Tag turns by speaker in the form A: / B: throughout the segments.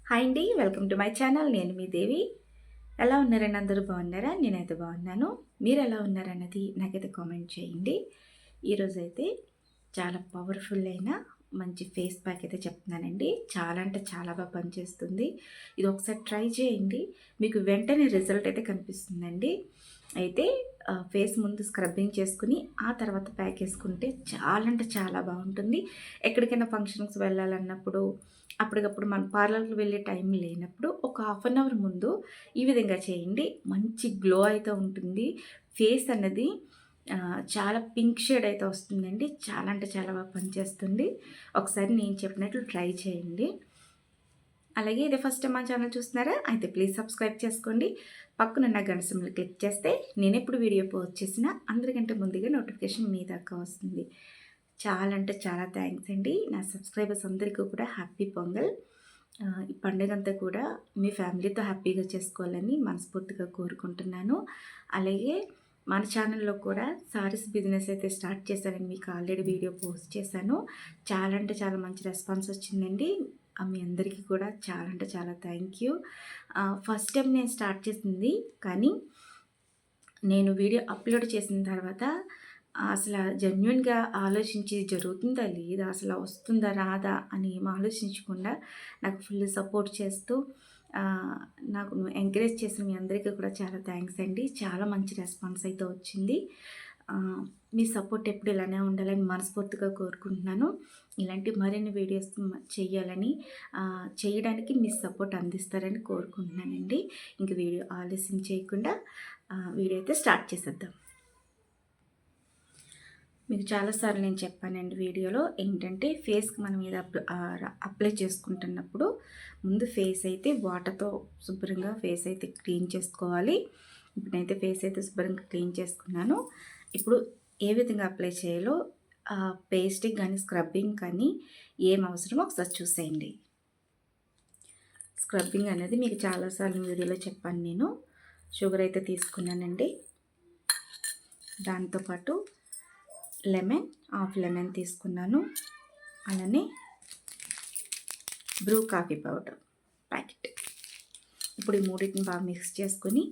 A: Hi అండి, welcome to my channel. నేను మీ దేవి. ఎలా ఉన్నారండి? అందరూ బాగున్నారా? నేనైతే బాగున్నాను. మీరు ఎలా ఉన్నారన్నది నాకైతే కామెంట్ చేయండి. ఈరోజైతే చాలా పవర్ఫుల్ అయిన మంచి ఫేస్ ప్యాక్ అయితే చెప్తున్నానండి. చాలా అంటే చాలా బాగా పనిచేస్తుంది. ఇది ఒకసారి ట్రై చేయండి, మీకు వెంటనే రిజల్ట్ అయితే కనిపిస్తుందండి. అయితే ఫేస్ ముందు స్క్రబ్బింగ్ చేసుకుని ఆ తర్వాత ప్యాక్ వేసుకుంటే చాలా అంటే చాలా బాగుంటుంది. ఎక్కడికైనా ఫంక్షన్స్కి వెళ్ళాలన్నప్పుడు, అప్పటికప్పుడు మన పార్లర్కి వెళ్ళే టైం లేనప్పుడు ఒక హాఫ్ అన్ అవర్ ముందు ఈ విధంగా చేయండి. మంచి గ్లో అయితే ఉంటుంది. ఫేస్ అన్నది చాలా పింక్ షేడ్ అయితే వస్తుందండి. చాలా అంటే చాలా బాగా పనిచేస్తుంది. ఒకసారి నేను చెప్పినట్లు ట్రై చేయండి. అలాగే ఇదే ఫస్ట్ టైం మా ఛానల్ చూస్తున్నారా? అయితే ప్లీజ్ సబ్స్క్రైబ్ చేసుకోండి. పక్కనున్న గంట సింబల్ క్లిక్ చేస్తే నేను ఎప్పుడు వీడియో పోస్ట్ చేసినా అందరికంటే ముందుగా నోటిఫికేషన్ మీ దాకా వస్తుంది. చాలా అంటే చాలా థ్యాంక్స్ అండి. నా సబ్స్క్రైబర్స్ అందరికీ కూడా హ్యాపీ పొంగల్. ఈ పండుగంతా కూడా మీ ఫ్యామిలీతో హ్యాపీగా చేసుకోవాలని మనస్ఫూర్తిగా కోరుకుంటున్నాను. అలాగే మన ఛానల్లో కూడా సారీస్ బిజినెస్ అయితే స్టార్ట్ చేశానని మీకు ఆల్రెడీ వీడియో పోస్ట్ చేశాను. చాలా అంటే చాలా మంచి రెస్పాన్స్ వచ్చిందండి. మీ అందరికీ కూడా చాలా అంటే చాలా థ్యాంక్ యూ. ఫస్ట్ టైం నేను స్టార్ట్ చేసింది, కానీ నేను వీడియో అప్లోడ్ చేసిన తర్వాత అసలు జెన్యున్గా ఆలోచించి జరుగుతుందా లేదా, అసలు వస్తుందా రాదా అని ఏం ఆలోచించకుండా నాకు ఫుల్ సపోర్ట్ చేస్తూ నాకు ఎంకరేజ్ చేసిన మీ అందరికీ కూడా చాలా థ్యాంక్స్ అండి. చాలా మంచి రెస్పాన్స్ అయితే వచ్చింది. మీ సపోర్ట్ ఎప్పుడు ఇలానే ఉండాలని మనస్ఫూర్తిగా కోరుకుంటున్నాను. ఇలాంటి మరిన్ని వీడియోస్ చేయాలని, చేయడానికి మీ సపోర్ట్ అందిస్తారని కోరుకుంటున్నానండి. ఇంక వీడియో ఆలస్యం చేయకుండా వీడియో అయితే స్టార్ట్ చేసేద్దాం. మీకు చాలాసార్లు నేను చెప్పానండి వీడియోలో, ఏంటంటే ఫేస్కి మనం మీద అప్లై చేసుకుంటున్నప్పుడు ముందు ఫేస్ అయితే వాటర్తో శుభ్రంగా ఫేస్ అయితే క్లీన్ చేసుకోవాలి. ఇప్పుడైతే ఫేస్ అయితే శుభ్రంగా క్లీన్ చేసుకున్నాను. ఇప్పుడు ఏ విధంగా అప్లై చేయాలో పేస్టింగ్ కానీ స్క్రబ్బింగ్ కానీ ఏం అవసరమో ఒకసారి చూసేయండి. స్క్రబ్బింగ్ అనేది మీకు చాలాసార్లు వీడియోలో చెప్పాను. నేను షుగర్ అయితే తీసుకున్నానండి. దాంతోపాటు హాఫ్ లెమన్ తీసుకున్నాను. అలానే బ్రూ కాఫీ పౌడర్ ప్యాకెట్. ఇప్పుడు ఈ మూడింటిని బాగా మిక్స్ చేసుకొని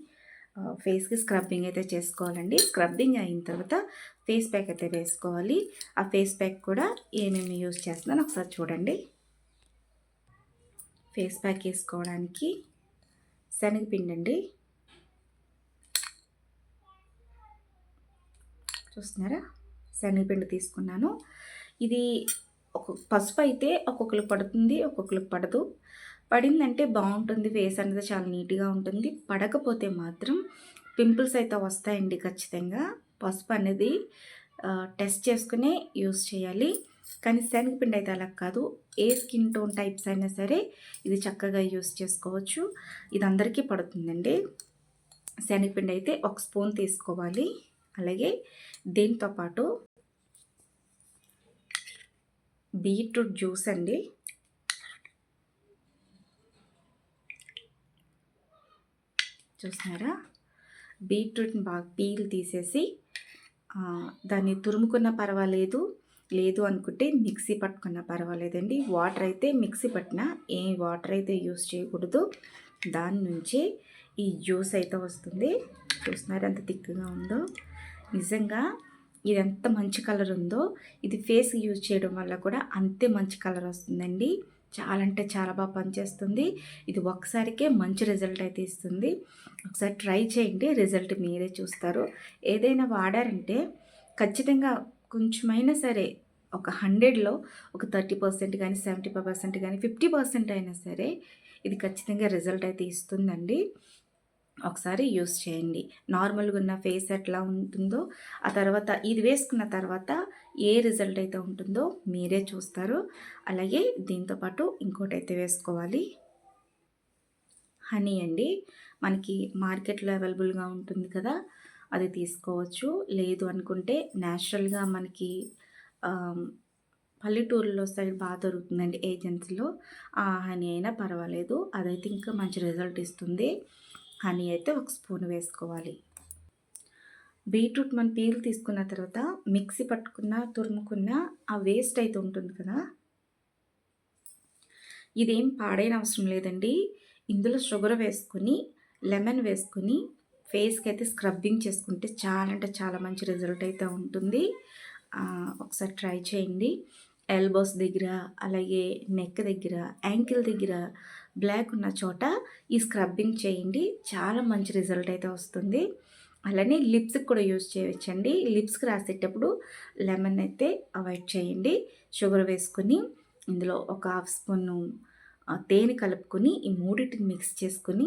A: ఫేస్కి స్క్రబ్బింగ్ అయితే చేసుకోవాలండి. స్క్రబ్బింగ్ అయిన తర్వాత ఫేస్ ప్యాక్ అయితే వేసుకోవాలి. ఆ ఫేస్ ప్యాక్ కూడా ఏమేమి యూజ్ చేస్తున్నాను ఒకసారి చూడండి. ఫేస్ ప్యాక్ వేసుకోవడానికి శనగపిండి అండి, చూస్తున్నారా? శనగపిండి తీసుకున్నాను. ఇది పసుపు అయితే ఒక్కొక్కరికి పడుతుంది, ఒక్కొక్కరికి పడదు. పడిందంటే బాగుంటుంది, ఫేస్ అనేది చాలా నీట్గా ఉంటుంది. పడకపోతే మాత్రం పింపుల్స్ అయితే వస్తాయండి ఖచ్చితంగా. పసుపు అనేది టెస్ట్ చేసుకునే యూస్ చేయాలి. కానీ శనగపిండి అయితే అలా కాదు. ఏ స్కిన్ టోన్ టైప్స్ అయినా సరే ఇది చక్కగా యూస్ చేసుకోవచ్చు. ఇది అందరికీ పడుతుందండి. శనగపిండి అయితే 1 స్పూన్ తీసుకోవాలి. అలాగే దీంతోపాటు బీట్రూట్ జ్యూస్ అండి, చూస్తున్నారా? బీట్రూట్ని బాగా పీల్ తీసేసి దాన్ని తురుముకున్న పర్వాలేదు, లేదు అనుకుంటే మిక్సీ పట్టుకున్న పర్వాలేదండి. వాటర్ అయితే మిక్సీ పట్టిన ఏ వాటర్ అయితే యూస్ చేయకూడదు. దాని నుంచి ఈ జ్యూస్ అయితే వస్తుంది. చూస్తున్నారా ఎంత థిక్గా ఉందో? నిజంగా ఇది ఎంత మంచి కలర్ ఉందో, ఇది ఫేస్ యూజ్ చేయడం వల్ల కూడా అంతే మంచి కలర్ వస్తుందండి. చాలా అంటే చాలా బాగా పనిచేస్తుంది. ఇది ఒక్కసారికే మంచి రిజల్ట్ అయితే ఇస్తుంది. ఒకసారి ట్రై చేయండి, రిజల్ట్ మీరే చూస్తారు. ఏదైనా వాడారంటే ఖచ్చితంగా కొంచెమైనా సరే ఒక 100లో ఒక 30% కానీ 75% కానీ 50% అయినా సరే ఇది ఖచ్చితంగా రిజల్ట్ అయితే ఇస్తుందండి. ఒకసారి యూస్ చేయండి. నార్మల్గా ఉన్న ఫేస్ ఎట్లా ఉంటుందో, ఆ తర్వాత ఇది వేసుకున్న తర్వాత ఏ రిజల్ట్ అయితే ఉంటుందో మీరే చూస్తారు. అలాగే దీంతోపాటు ఇంకోటి అయితే వేసుకోవాలి, హనీ అండి. మనకి మార్కెట్లో అవైలబుల్గా ఉంటుంది కదా, అది తీసుకోవచ్చు. లేదు అనుకుంటే న్యాచురల్గా మనకి పల్లెటూరులో సైడ్ బాగా దొరుకుతుందండి ఏజెన్సీలో. ఆ హనీ అయినా పర్వాలేదు, అదైతే ఇంకా మంచి రిజల్ట్ ఇస్తుంది. హనీ అయితే 1 స్పూన్ వేసుకోవాలి. బీట్రూట్ మనం పీల్ తీసుకున్న తర్వాత మిక్సీ పట్టుకున్న తురుముకున్న ఆ వేస్ట్ అయితే ఉంటుంది కదా, ఇదేం పాడైన అవసరం లేదండి. ఇందులో షుగర్ వేసుకొని, లెమన్ వేసుకొని ఫేస్‌కి అయితే స్క్రబ్బింగ్ చేసుకుంటే చాలా అంటే చాలా మంచి రిజల్ట్ అయితే ఉంటుంది. ఒకసారి ట్రై చేయండి. ఎల్బోస్ దగ్గర, అలాగే నెక్ దగ్గర, యాంకిల్ దగ్గర బ్లాక్ ఉన్న చోట ఈ స్క్రబ్బింగ్ చేయండి. చాలా మంచి రిజల్ట్ అయితే వస్తుంది. అలానే లిప్స్‌కి కూడా యూజ్ చేయొచ్చండి. లిప్స్‌కి రాసేటప్పుడు లెమన్ అయితే అవాయిడ్ చేయండి. షుగర్ వేసుకొని ఇందులో ఒక హాఫ్ స్పూను తేనె కలుపుకొని ఈ మూడిటిని మిక్స్ చేసుకొని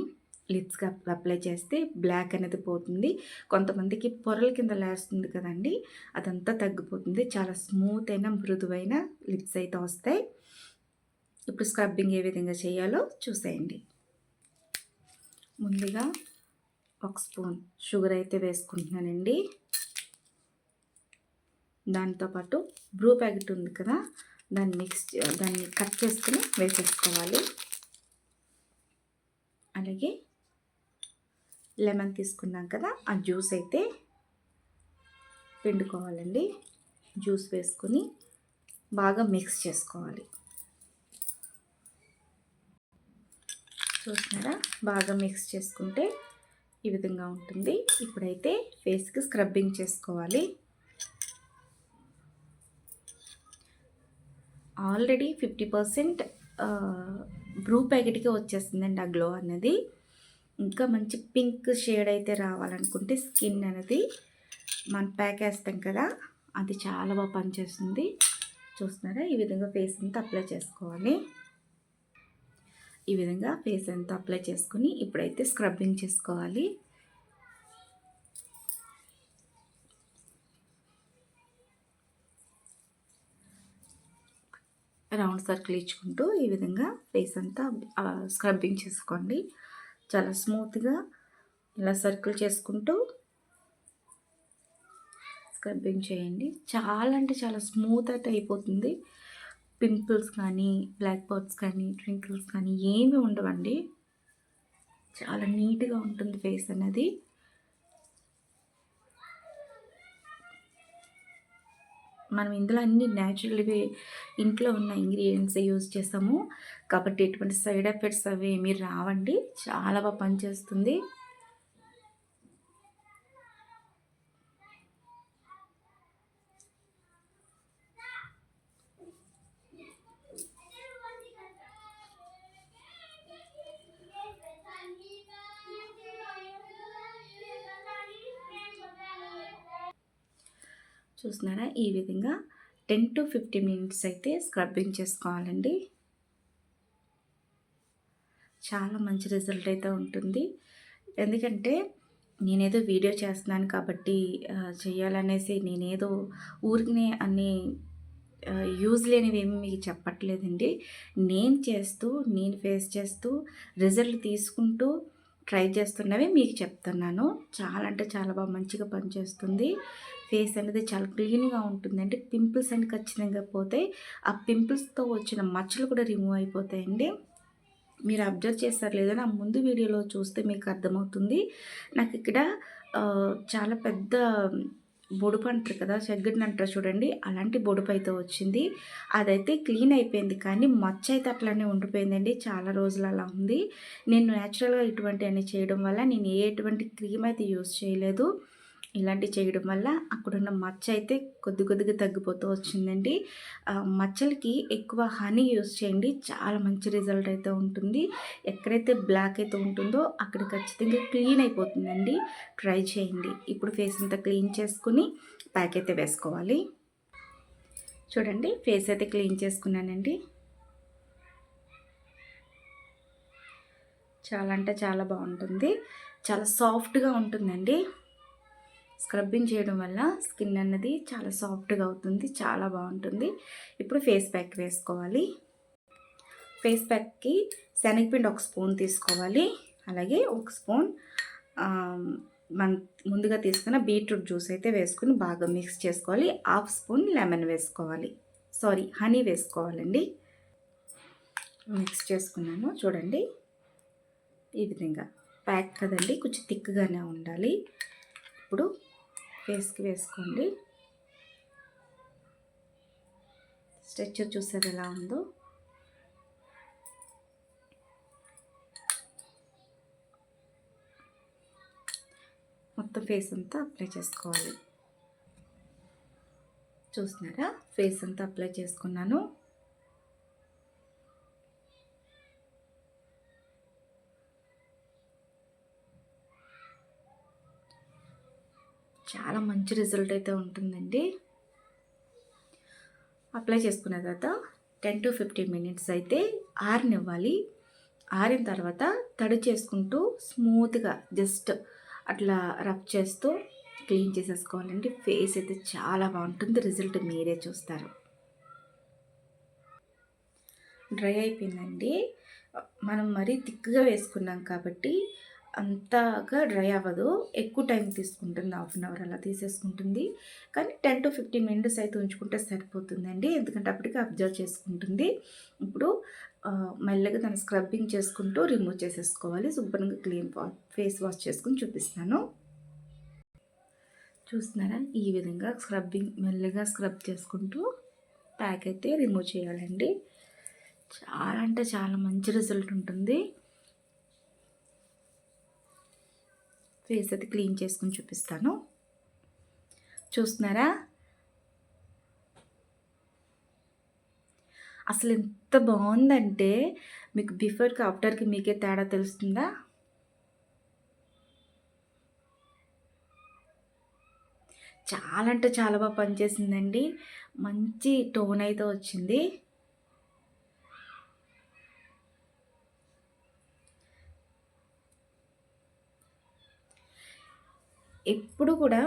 A: లిప్స్‌కి అప్లై చేస్తే బ్లాక్ అనేది పోతుంది. కొంతమందికి పొరల కింద లేస్తుంది కదండీ! అదంతా తగ్గిపోతుంది. చాలా స్మూత్ అయిన, మృదువైన లిప్స్ అయితే వస్తాయి. ఇప్పుడు స్క్రబ్బింగ్ ఏ విధంగా చేయాలో చూసేయండి. ముందుగా ఒక స్పూన్ షుగర్ అయితే వేసుకుంటున్నానండి. దాంతో పాటు బ్రూ ప్యాకెట్ ఉంది కదా! దాన్ని కట్ చేసుకొని వేసేసుకోవాలి. అలాగే లెమన్ తీసుకున్నాం కదా! ఆ జ్యూస్ అయితే పిండుకోవాలండి. జ్యూస్ వేసుకొని బాగా మిక్స్ చేసుకోవాలి. చూస్తున్నారా? బాగా మిక్స్ చేసుకుంటే ఈ విధంగా ఉంటుంది. ఇప్పుడైతే ఫేస్‌కి స్క్రబ్బింగ్ చేసుకోవాలి. ఆల్రెడీ 50% బ్రూ ప్యాకెట్‌కే వచ్చేస్తుందండి ఆ గ్లో అన్నది. ఇంకా మంచి పింక్ షేడ్ అయితే రావాలనుకుంటే స్కిన్ అనేది మనం ప్యాక్ వేస్తాం కదా, అది చాలా బాగా పనిచేస్తుంది. చూస్తున్నారా? ఈ విధంగా ఫేస్ అంతా అప్లై చేసుకోవాలి. ఈ విధంగా ఫేస్ అంతా అప్లై చేసుకుని ఇప్పుడైతే స్క్రబ్బింగ్ చేసుకోవాలి. రౌండ్ సర్కిల్ ఇచ్చుకుంటూ ఈ విధంగా ఫేస్ అంతా స్క్రబ్బింగ్ చేసుకోండి. చాలా స్మూత్గా ఇలా సర్కిల్ చేసుకుంటూ స్క్రబ్బింగ్ చేయండి. చాలా అంటే చాలా స్మూత్ అయితే అయిపోతుంది. పింపుల్స్ కానీ, బ్లాక్ స్పాట్స్ కానీ, ట్వింకిల్స్ కానీ ఏమీ ఉండవండి. చాలా నీట్గా ఉంటుంది ఫేస్ అనేది. మనం ఇందులో అన్ని న్యాచురల్‌వే ఇంట్లో ఉన్న ఇంగ్రీడియంట్సే యూజ్ చేస్తాము. కాబట్టి ఎటువంటి సైడ్ ఎఫెక్ట్స్ అవి ఏమీ రావండి. చాలా బాగా పనిచేస్తుంది. చూస్తున్నారా? ఈ విధంగా 10 to 15 మినిట్స్ అయితే స్క్రబ్బింగ్ చేసుకోవాలండి. చాలా మంచి రిజల్ట్ అయితే ఉంటుంది. ఎందుకంటే నేనేదో వీడియో చేస్తున్నాను కాబట్టి చేయాలనేసి నేనేదో ఊరికనే అన్నీ యూజ్ లేనివేమి మీకు చెప్పట్లేదండి. నేను చేస్తూ, నేను ఫేస్ చేస్తూ, రిజల్ట్ తీసుకుంటూ ట్రై చేస్తున్నవి మీకు చెప్తున్నాను. చాలా అంటే చాలా బాగా మంచిగా పనిచేస్తుంది. ఫేస్ అనేది చాలా క్లీన్‌గా ఉంటుందండి. పింపుల్స్ అని ఖచ్చితంగా పోతాయి. ఆ పింపుల్స్‌తో వచ్చిన మచ్చలు కూడా రిమూవ్ అయిపోతాయండి. మీరు అబ్జర్వ్ చేస్తారో లేదో నా ముందు వీడియోలో చూస్తే మీకు అర్థమవుతుంది. నాకు ఇక్కడ చాలా పెద్ద బొడుపు అంటారు కదా, చెగ్గడిని అంటారు చూడండి, అలాంటి బొడుపు అయితే వచ్చింది. అదైతే క్లీన్ అయిపోయింది, కానీ మచ్చ అయితే అట్లానే ఉండిపోయిందండి. చాలా రోజులు అలా ఉంది. నేను న్యాచురల్‌గా ఇటువంటివన్నీ చేయడం వల్ల నేను ఎటువంటి క్రీమ్ అయితే యూజ్ చేయలేదు. ఇలాంటివి చేయడం వల్ల అక్కడున్న మచ్చ అయితే కొద్దిగా తగ్గిపోతూ వచ్చిందండి. మచ్చలకి ఎక్కువ హనీ యూజ్ చేయండి. చాలా మంచి రిజల్ట్ అయితే ఉంటుంది. ఎక్కడైతే బ్లాక్ అయితే ఉంటుందో అక్కడ ఖచ్చితంగా క్లీన్ అయిపోతుందండి. ట్రై చేయండి. ఇప్పుడు ఫేస్ అంతా క్లీన్ చేసుకుని ప్యాక్ అయితే వేసుకోవాలి. చూడండి, ఫేస్ అయితే క్లీన్ చేసుకున్నానండి. చాలా అంటే చాలా బాగుంటుంది. చాలా సాఫ్ట్గా ఉంటుందండి. స్క్రబ్బింగ్ చేయడం వల్ల స్కిన్ అన్నది చాలా సాఫ్ట్గా అవుతుంది. చాలా బాగుంటుంది. ఇప్పుడు ఫేస్ ప్యాక్ వేసుకోవాలి. ఫేస్ ప్యాక్కి శనగపిండి ఒక స్పూన్ తీసుకోవాలి. అలాగే ఒక స్పూన్ మన ముందుగా తీసుకున్న బీట్రూట్ జ్యూస్ అయితే వేసుకుని బాగా మిక్స్ చేసుకోవాలి. హాఫ్ స్పూన్ లెమన్ వేసుకోవాలి. హనీ వేసుకోవాలండి. మిక్స్ చేసుకున్నాను చూడండి. ఈ విధంగా ప్యాక్ కదండి, కొంచెం థిక్గానే ఉండాలి. ఇప్పుడు ఫేస్కి వేసుకోండి. స్ట్రక్చర్ చూసారు ఎలా ఉందో. మొత్తం ఫేస్ అంతా అప్లై చేసుకోవాలి. చూస్తున్నారా, ఫేస్ అంతా అప్లై చేసుకున్నాను. చాలా మంచి రిజల్ట్ అయితే ఉంటుందండి. అప్లై చేసుకున్న తర్వాత 10 to 15 మినిట్స్ అయితే ఆరనివ్వాలి. ఆరిన తర్వాత తడి చేసుకుంటూ స్మూత్గా జస్ట్ అట్లా రబ్ చేస్తూ క్లీన్ చేసేసుకోవాలండి. ఫేస్ అయితే చాలా బాగుంటుంది. రిజల్ట్ మీరే చూస్తారు. డ్రై అయిపోయిందండి. మనం మరీ థిక్గా వేసుకున్నాం కాబట్టి అంతగా డ్రై అవ్వదు. ఎక్కువ టైం తీసుకుంటుంది, 1/2 అవర్ అలా తీసేసుకుంటుంది. కానీ 10 to 15 మినిట్స్ అయితే ఉంచుకుంటే సరిపోతుందండి. ఎందుకంటే అప్పటికి అబ్జర్వ్ చేసుకుంటుంది. ఇప్పుడు మెల్లగా దాన్ని స్క్రబ్బింగ్ చేసుకుంటూ రిమూవ్ చేసేసుకోవాలి. శుభ్రంగా క్లీన్ ఫేస్ వాష్ చేసుకుని చూపిస్తాను. చూస్తున్నారా, ఈ విధంగా మెల్లగా స్క్రబ్ చేసుకుంటూ ప్యాక్ అయితే రిమూవ్ చేయాలండి. చాలా అంటే చాలా మంచి రిజల్ట్ ఉంటుంది. ఫేస్ అయితే క్లీన్ చేసుకుని చూపిస్తాను. చూస్తున్నారా, అసలు ఎంత బాగుందంటే మీకు బిఫోర్కి ఆఫ్టర్కి మీకే తేడా తెలుస్తుందా? చాలా అంటే చాలా బాగా పనిచేసిందండి. మంచి టోన్ అయితే వచ్చింది. ఎప్పుడు కూడా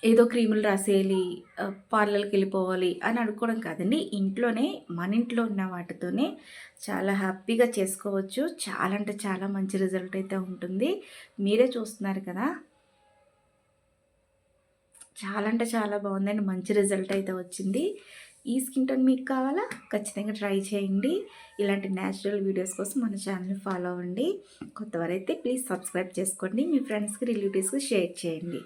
A: ఏదో క్రీములు రాసేయాలి, పార్లర్కి వెళ్ళిపోవాలి అని అనుకోవడం కాదండి. ఇంట్లోనే మన ఇంట్లో ఉన్న వాటితోనే చాలా హ్యాపీగా చేసుకోవచ్చు. చాలా అంటే చాలా మంచి రిజల్ట్ అయితే ఉంటుంది. మీరే చూస్తున్నారు కదా, చాలా అంటే చాలా బాగుందండి. మంచి రిజల్ట్ అయితే వచ్చింది. ఈ స్కిన్ టోన్ మీకు కావాలా? ఖచ్చితంగా ట్రై చేయండి. ఇలాంటి న్యాచురల్ వీడియోస్ కోసం మన ఛానల్ని ఫాలో అవ్వండి. కొత్తవారైతే ప్లీజ్ సబ్స్క్రైబ్ చేసుకోండి. మీ ఫ్రెండ్స్కి, రిలేటివ్స్కి షేర్ చేయండి.